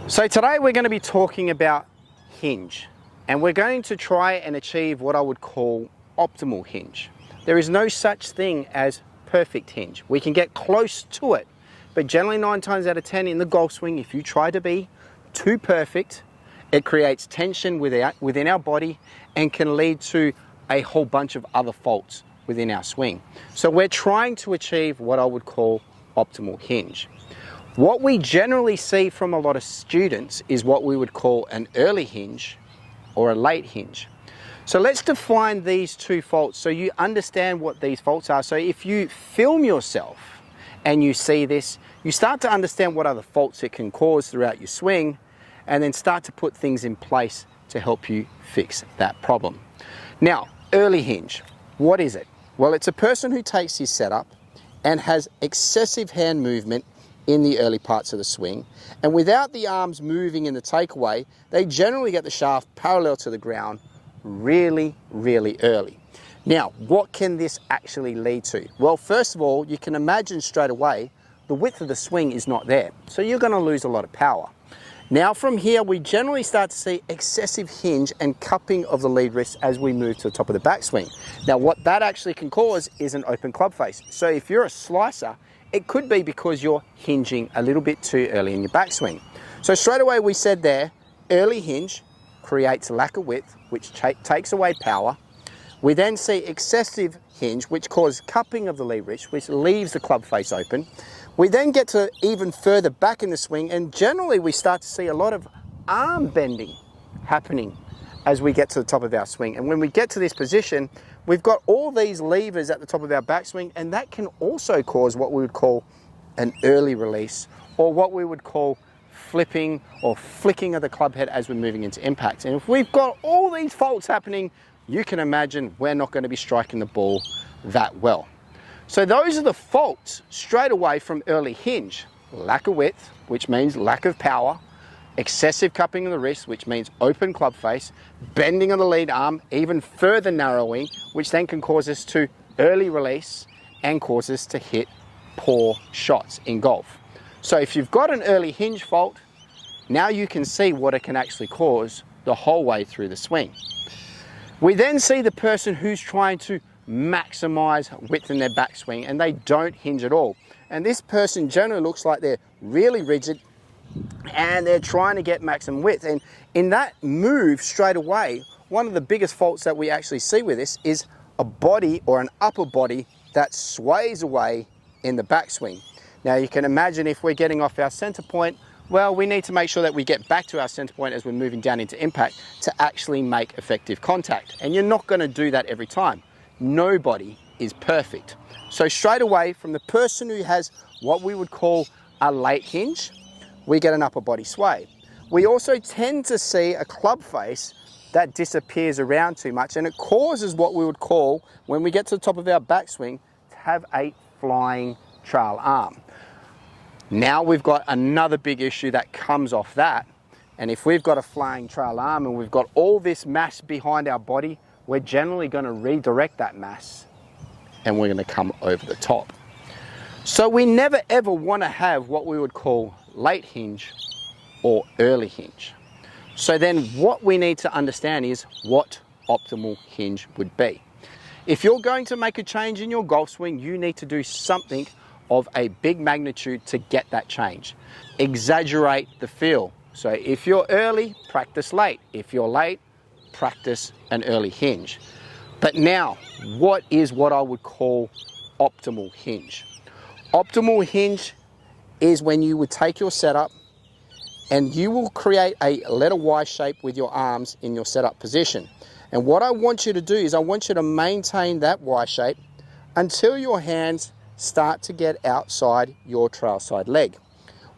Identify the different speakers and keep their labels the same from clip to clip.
Speaker 1: So today we're going to be talking about hinge, and we're going to try and achieve what I would call optimal hinge. There is no such thing as perfect hinge. We can get close to it, but generally 9 times out of 10 in the golf swing, if you try to be too perfect, it creates tension within our body and can lead to a whole bunch of other faults within our swing. So we're trying to achieve what I would call optimal hinge. What we generally see from a lot of students is what we would call an early hinge or a late hinge. So let's define these two faults so you understand what these faults are. So if you film yourself and you see this, you start to understand what other faults it can cause throughout your swing, and then start to put things in place to help you fix that problem. Now, early hinge, what is it? Well, it's a person who takes his setup and has excessive hand movement in the early parts of the swing, and without the arms moving in the takeaway, they generally get the shaft parallel to the ground really early. Now, what can this actually lead to? Well, first of all, you can imagine straight away the width of the swing is not there, so you're going to lose a lot of power. Now from here, we generally start to see excessive hinge and cupping of the lead wrist as we move to the top of the backswing. Now what that actually can cause is an open club face. So if you're a slicer, it could be because you're hinging a little bit too early in your backswing. So straight away we said there, early hinge creates lack of width, which takes away power. We then see excessive hinge, which causes cupping of the lead wrist, which leaves the club face open. We then get to even further back in the swing, and generally we start to see a lot of arm bending happening as we get to the top of our swing. And when we get to this position, we've got all these levers at the top of our backswing, and that can also cause what we would call an early release, or what we would call flipping or flicking of the club head as we're moving into impact. And if we've got all these faults happening, you can imagine we're not going to be striking the ball that well. So those are the faults straight away from early hinge. Lack of width, which means lack of power. Excessive cupping of the wrist, which means open club face. Bending of the lead arm, even further narrowing, which then can cause us to early release and cause us to hit poor shots in golf. So if you've got an early hinge fault, now you can see what it can actually cause the whole way through the swing. We then see the person who's trying to maximize width in their backswing and they don't hinge at all. And this person generally looks like they're really rigid and they're trying to get maximum width. And in that move straight away, one of the biggest faults that we actually see with this is a body or an upper body that sways away in the backswing. Now you can imagine if we're getting off our center point, well, we need to make sure that we get back to our center point as we're moving down into impact to actually make effective contact. And you're not going to do that every time. Nobody is perfect. So straight away from the person who has what we would call a late hinge, we get an upper body sway. We also tend to see a club face that disappears around too much, and it causes what we would call, when we get to the top of our backswing, to have a flying trail arm. Now we've got another big issue that comes off that, and if we've got a flying trail arm and we've got all this mass behind our body, we're generally going to redirect that mass and we're going to come over the top. So we never ever want to have what we would call late hinge or early hinge. So then what we need to understand is what optimal hinge would be. If you're going to make a change in your golf swing, you need to do something of a big magnitude to get that change. Exaggerate the feel. So if you're early, practice late. If you're late, practice an early hinge. But now, what is what I would call optimal hinge? Optimal hinge is when you would take your setup and you will create a letter Y shape with your arms in your setup position. And what I want you to do is I want you to maintain that Y shape until your hands start to get outside your trail side leg.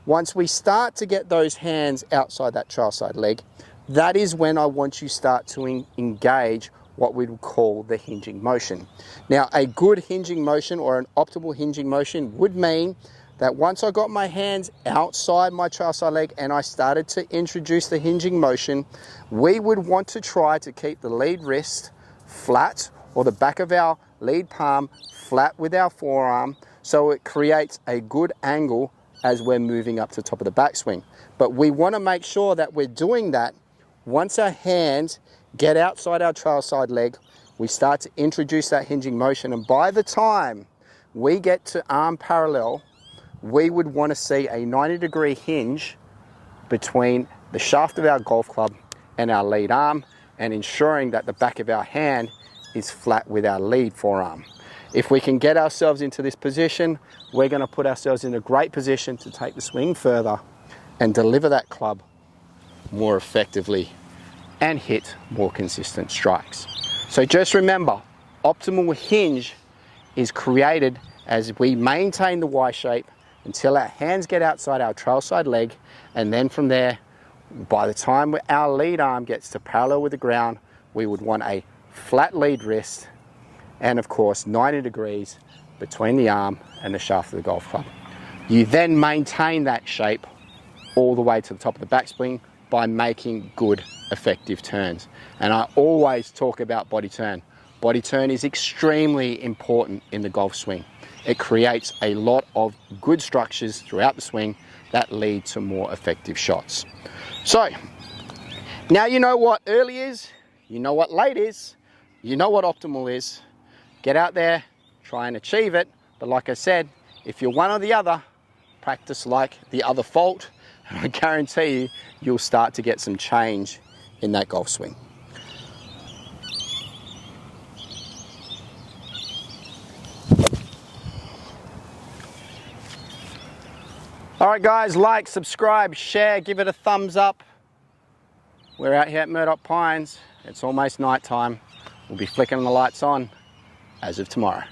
Speaker 1: Once we start to get those hands outside that trail side leg, that is when I want you start to engage what we would call the hinging motion. Now, a good hinging motion or an optimal hinging motion would mean that once I got my hands outside my trail side leg and I started to introduce the hinging motion, we would want to try to keep the lead wrist flat or the back of our lead palm flat with our forearm, so it creates a good angle as we're moving up to the top of the backswing. But we want to make sure that we're doing that once our hands get outside our trail side leg, we start to introduce that hinging motion, and by the time we get to arm parallel, we would want to see a 90-degree hinge between the shaft of our golf club and our lead arm, and ensuring that the back of our hand is flat with our lead forearm. If we can get ourselves into this position, we're going to put ourselves in a great position to take the swing further and deliver that club more effectively and hit more consistent strikes. So just remember, optimal hinge is created as we maintain the Y shape until our hands get outside our trail side leg, and then from there, by the time our lead arm gets to parallel with the ground, we would want a flat lead wrist and of course 90 degrees between the arm and the shaft of the golf club. You then maintain that shape all the way to the top of the backswing by making good effective turns. And I always talk about body turn. Body turn is extremely important in the golf swing. It creates a lot of good structures throughout the swing that lead to more effective shots. So now you know what early is, you know what late is, you know what optimal is. Get out there, try and achieve it. But like I said, if you're one or the other, practice like the other fault, and I guarantee you, you'll start to get some change in that golf swing. All right guys, like, subscribe, share, give it a thumbs up. We're out here at Murdoch Pines. It's almost night time. We'll be flicking the lights on as of tomorrow.